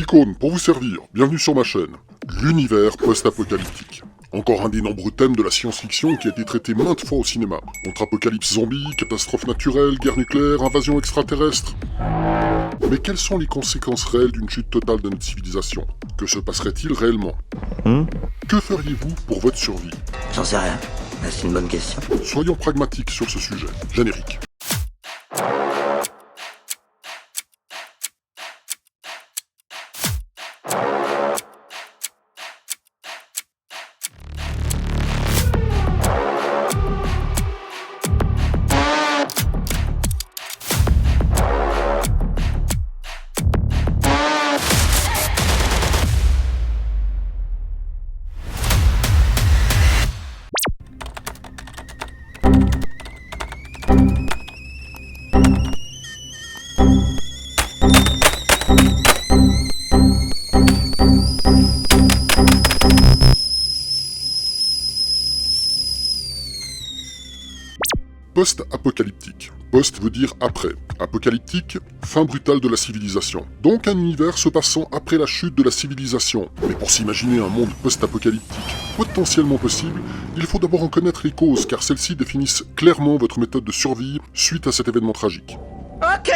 Icône, pour vous servir, bienvenue sur ma chaîne. L'univers post-apocalyptique. Encore un des nombreux thèmes de la science-fiction qui a été traité maintes fois au cinéma. Entre apocalypse zombie, catastrophe naturelle, guerre nucléaire, invasion extraterrestre. Mais quelles sont les conséquences réelles d'une chute totale de notre civilisation? Que se passerait-il réellement? Que feriez-vous pour votre survie? J'en sais rien. C'est une bonne question. Soyons pragmatiques sur ce sujet. Générique. Post-apocalyptique. Post veut dire après. Apocalyptique, fin brutale de la civilisation. Donc un univers se passant après la chute de la civilisation. Mais pour s'imaginer un monde post-apocalyptique potentiellement possible, il faut d'abord en connaître les causes, car celles-ci définissent clairement votre méthode de survie suite à cet événement tragique. Ok.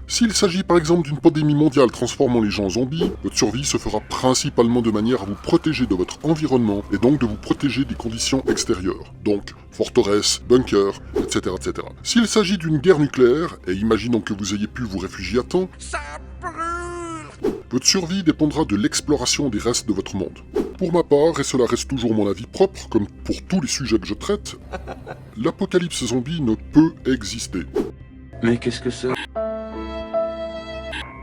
S'il s'agit par exemple d'une pandémie mondiale transformant les gens en zombies, votre survie se fera principalement de manière à vous protéger de votre environnement et donc de vous protéger des conditions extérieures. Donc, forteresse, bunker, etc. etc. S'il s'agit d'une guerre nucléaire, et imaginons que vous ayez pu vous réfugier à temps, Ça brûle. votre survie dépendra de l'exploration des restes de votre monde. Pour ma part, et cela reste toujours mon avis propre, comme pour tous les sujets que je traite, l'apocalypse zombie ne peut exister. Mais qu'est-ce que c'est?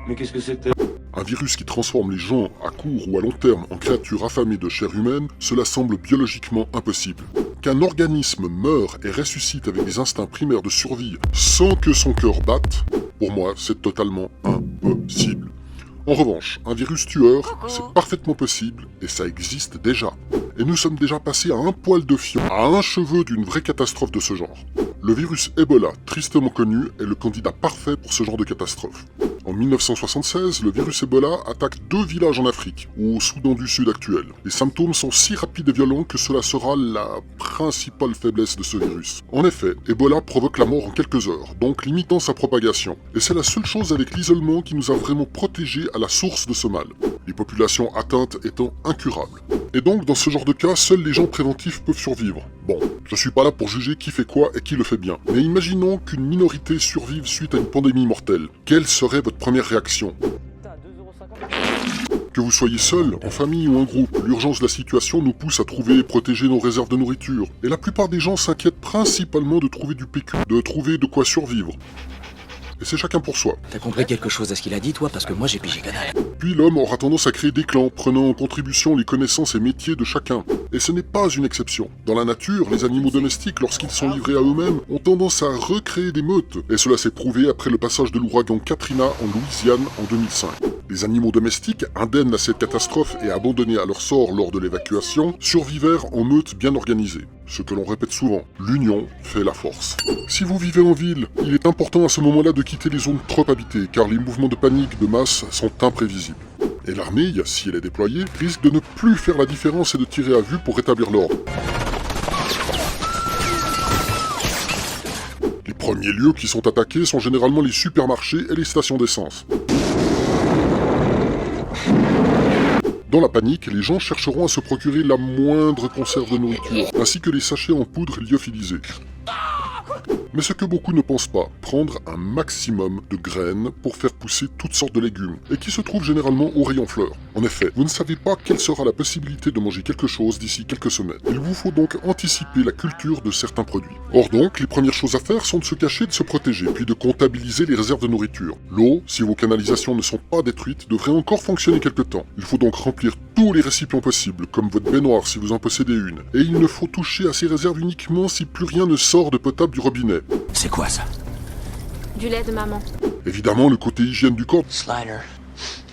Mais qu'est-ce que c'était? Un virus qui transforme les gens à court ou à long terme en créatures affamées de chair humaine, cela semble biologiquement impossible. Qu'un organisme meure et ressuscite avec des instincts primaires de survie sans que son cœur batte, pour moi, c'est totalement impossible. En revanche, un virus tueur, c'est parfaitement possible et ça existe déjà. Et nous sommes déjà passés à un poil de fion, à un cheveu d'une vraie catastrophe de ce genre. Le virus Ebola, tristement connu, est le candidat parfait pour ce genre de catastrophe. En 1976, le virus Ebola attaque 2 villages en Afrique, ou au Soudan du Sud actuel. Les symptômes sont si rapides et violents que cela sera la principale faiblesse de ce virus. En effet, Ebola provoque la mort en quelques heures, donc limitant sa propagation. Et c'est la seule chose avec l'isolement qui nous a vraiment protégés à la source de ce mal, les populations atteintes étant incurables. Et donc, dans ce genre de cas, seuls les gens préventifs peuvent survivre. Bon, je suis pas là pour juger qui fait quoi et qui le fait bien. Mais imaginons qu'une minorité survive suite à une pandémie mortelle. Quelle serait votre première réaction? Que vous soyez seul, en famille ou en groupe, l'urgence de la situation nous pousse à trouver et protéger nos réserves de nourriture. Et la plupart des gens s'inquiètent principalement de trouver du PQ, de trouver de quoi survivre. Et c'est chacun pour soi. T'as compris quelque chose à ce qu'il a dit, toi? Parce que moi, j'ai pigé canal. Puis l'homme aura tendance à créer des clans, prenant en contribution les connaissances et métiers de chacun. Et ce n'est pas une exception. Dans la nature, les animaux domestiques, lorsqu'ils sont livrés à eux-mêmes, ont tendance à recréer des meutes. Et cela s'est prouvé après le passage de l'ouragan Katrina en Louisiane en 2005. Les animaux domestiques, indemnes à cette catastrophe et abandonnés à leur sort lors de l'évacuation, survivèrent en meutes bien organisées. Ce que l'on répète souvent, l'union fait la force. Si vous vivez en ville, il est important à ce moment-là de quitter les zones trop habitées, car les mouvements de panique de masse sont imprévisibles. Et l'armée, si elle est déployée, risque de ne plus faire la différence et de tirer à vue pour rétablir l'ordre. Les premiers lieux qui sont attaqués sont généralement les supermarchés et les stations d'essence. Dans la panique, les gens chercheront à se procurer la moindre conserve de nourriture, ainsi que les sachets en poudre lyophilisée. Mais ce que beaucoup ne pensent pas, prendre un maximum de graines pour faire pousser toutes sortes de légumes, et qui se trouvent généralement au rayon fleurs. En effet, vous ne savez pas quelle sera la possibilité de manger quelque chose d'ici quelques semaines. Il vous faut donc anticiper la culture de certains produits. Or donc, les premières choses à faire sont de se cacher, de se protéger, puis de comptabiliser les réserves de nourriture. L'eau, si vos canalisations ne sont pas détruites, devrait encore fonctionner quelque temps. Il faut donc remplir tous les récipients possibles, comme votre baignoire si vous en possédez une. Et il ne faut toucher à ces réserves uniquement si plus rien ne sort de potable du robinet. C'est quoi ça? Du lait de maman. Évidemment, le côté hygiène du corps Slider,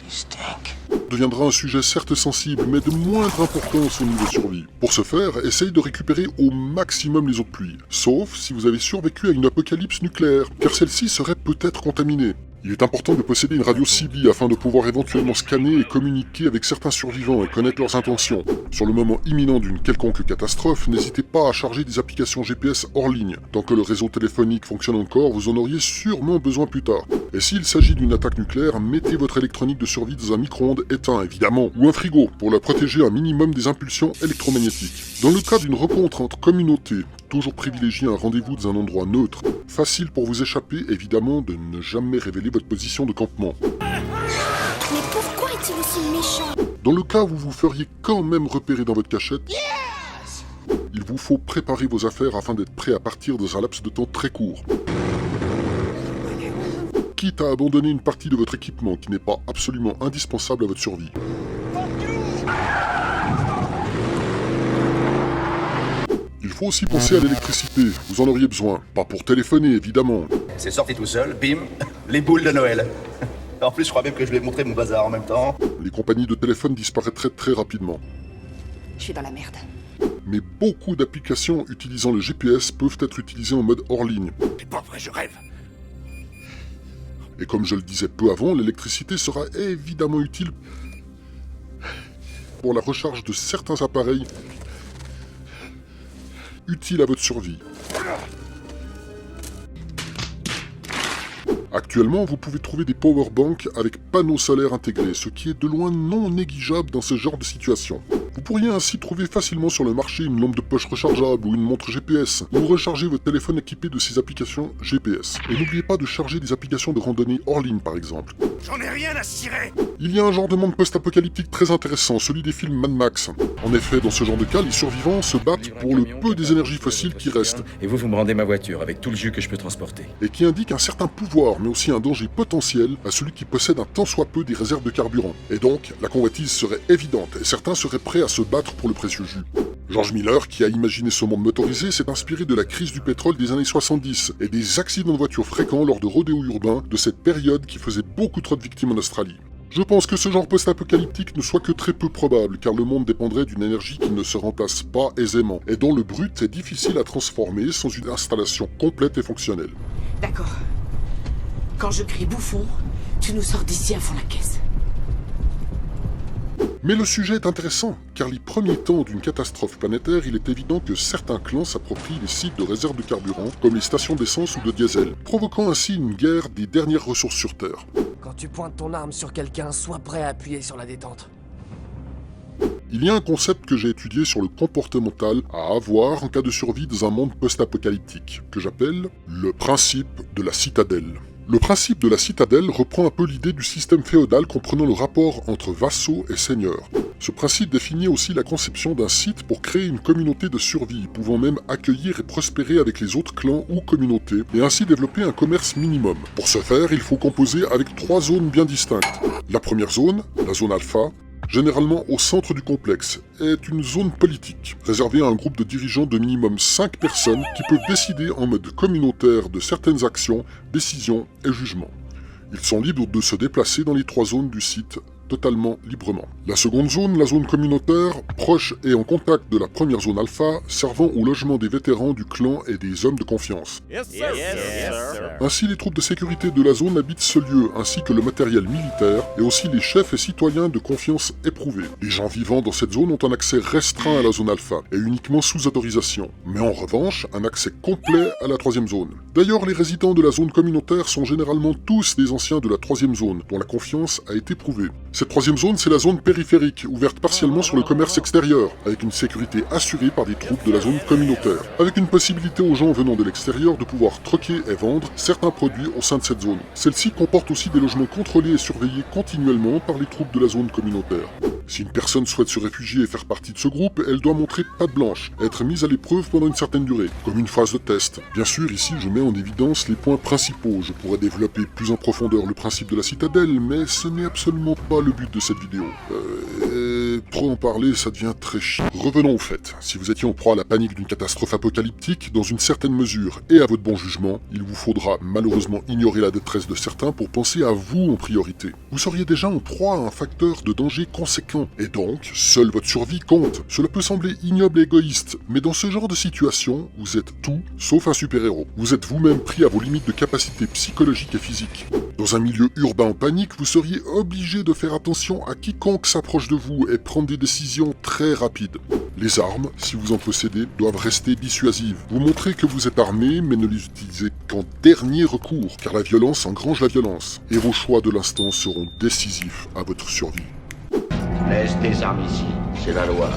you stink. deviendra un sujet certes sensible, mais de moindre importance au niveau survie. Pour ce faire, essaye de récupérer au maximum les eaux de pluie, sauf si vous avez survécu à une apocalypse nucléaire, car celle-ci serait peut-être contaminée. Il est important de posséder une radio CB afin de pouvoir éventuellement scanner et communiquer avec certains survivants et connaître leurs intentions. Sur le moment imminent d'une quelconque catastrophe, n'hésitez pas à charger des applications GPS hors ligne. Tant que le réseau téléphonique fonctionne encore, vous en auriez sûrement besoin plus tard. Et s'il s'agit d'une attaque nucléaire, mettez votre électronique de survie dans un micro-ondes éteint évidemment, ou un frigo, pour la protéger un minimum des impulsions électromagnétiques. Dans le cas d'une rencontre entre communautés, toujours privilégiez un rendez-vous dans un endroit neutre. Facile pour vous échapper, évidemment, de ne jamais révéler votre position de campement. Mais pourquoi est-il aussi méchant? Dans le cas où vous vous feriez quand même repérer dans votre cachette, il vous faut préparer vos affaires afin d'être prêt à partir dans un laps de temps très court. Quitte à abandonner une partie de votre équipement qui n'est pas absolument indispensable à votre survie. Il faut aussi penser à l'électricité, vous en auriez besoin. Pas pour téléphoner, évidemment. C'est sorti tout seul, bim, les boules de Noël. En plus, je crois même que je vais montrer mon bazar en même temps. Les compagnies de téléphone disparaîtraient très rapidement. Je suis dans la merde. Mais beaucoup d'applications utilisant le GPS peuvent être utilisées en mode hors ligne. C'est pas vrai, je rêve. Et comme je le disais peu avant, l'électricité sera évidemment utile pour la recharge de certains appareils utiles à votre survie. Actuellement, vous pouvez trouver des powerbanks avec panneaux solaires intégrés, ce qui est de loin non négligeable dans ce genre de situation. Vous pourriez ainsi trouver facilement sur le marché une lampe de poche rechargeable ou une montre GPS, ou recharger votre téléphone équipé de ces applications GPS. Et n'oubliez pas de charger des applications de randonnée hors ligne par exemple. J'en ai rien à cirer. Il y a un genre de monde post-apocalyptique très intéressant, celui des films Mad Max. En effet, dans ce genre de cas, les survivants se battent pour le peu des énergies fossiles qui restent, Et vous me rendez ma voiture avec tout le jus que je peux transporter. et qui indiquent un certain pouvoir, mais aussi un danger potentiel à celui qui possède un tant soit peu des réserves de carburant. Et donc, la convoitise serait évidente, et certains seraient prêts à se battre pour le précieux jus. George Miller, qui a imaginé ce monde motorisé, s'est inspiré de la crise du pétrole des années 70 et des accidents de voitures fréquents lors de rodéos urbains de cette période qui faisait beaucoup trop de victimes en Australie. Je pense que ce genre post-apocalyptique ne soit que très peu probable, car le monde dépendrait d'une énergie qui ne se remplace pas aisément, et dont le brut est difficile à transformer sans une installation complète et fonctionnelle. D'accord. Quand je crie bouffon, tu nous sors d'ici avant la caisse. Mais le sujet est intéressant, car les premiers temps d'une catastrophe planétaire, il est évident que certains clans s'approprient les sites de réserve de carburant, comme les stations d'essence ou de diesel, provoquant ainsi une guerre des dernières ressources sur Terre. Quand tu pointes ton arme sur quelqu'un, sois prêt à appuyer sur la détente. Il y a un concept que j'ai étudié sur le comportemental à avoir en cas de survie dans un monde post-apocalyptique, que j'appelle le principe de la citadelle. Le principe de la citadelle reprend un peu l'idée du système féodal comprenant le rapport entre vassaux et seigneurs. Ce principe définit aussi la conception d'un site pour créer une communauté de survie, pouvant même accueillir et prospérer avec les autres clans ou communautés, et ainsi développer un commerce minimum. Pour ce faire, il faut composer avec 3 zones bien distinctes. La première zone, la zone alpha, généralement au centre du complexe, est une zone politique, réservée à un groupe de dirigeants de minimum 5 personnes qui peuvent décider en mode communautaire de certaines actions, décisions et jugements. Ils sont libres de se déplacer dans les 3 zones du site totalement librement. La seconde zone, la zone communautaire, proche et en contact de la première zone alpha, servant au logement des vétérans du clan et des hommes de confiance. Ainsi, les troupes de sécurité de la zone habitent ce lieu, ainsi que le matériel militaire, et aussi les chefs et citoyens de confiance éprouvés. Les gens vivant dans cette zone ont un accès restreint à la zone alpha, et uniquement sous autorisation, mais en revanche, un accès complet à la troisième zone. D'ailleurs, les résidents de la zone communautaire sont généralement tous des anciens de la troisième zone, dont la confiance a été prouvée. Cette troisième zone, c'est la zone périphérique, ouverte partiellement sur le commerce extérieur, avec une sécurité assurée par des troupes de la zone communautaire, avec une possibilité aux gens venant de l'extérieur de pouvoir troquer et vendre certains produits au sein de cette zone. Celle-ci comporte aussi des logements contrôlés et surveillés continuellement par les troupes de la zone communautaire. Si une personne souhaite se réfugier et faire partie de ce groupe, elle doit montrer patte blanche, être mise à l'épreuve pendant une certaine durée, comme une phase de test. Bien sûr, ici, je mets en évidence les points principaux. Je pourrais développer plus en profondeur le principe de la citadelle, mais ce n'est absolument pas le but de cette vidéo. trop en parler, ça devient très chiant. Revenons au fait. Si vous étiez en proie à la panique d'une catastrophe apocalyptique, dans une certaine mesure, et à votre bon jugement, il vous faudra malheureusement ignorer la détresse de certains pour penser à vous en priorité. Vous seriez déjà en proie à un facteur de danger conséquent, et donc, seule votre survie compte. Cela peut sembler ignoble et égoïste, mais dans ce genre de situation, vous êtes tout sauf un super-héros. Vous êtes vous-même pris à vos limites de capacité psychologique et physique. Dans un milieu urbain en panique, vous seriez obligé de faire attention à quiconque s'approche de vous et prendre des décisions très rapides. Les armes, si vous en possédez, doivent rester dissuasives. Vous montrez que vous êtes armé, mais ne les utilisez qu'en dernier recours, car la violence engrange la violence, et vos choix de l'instant seront décisifs à votre survie. Laisse tes armes ici, c'est la loi.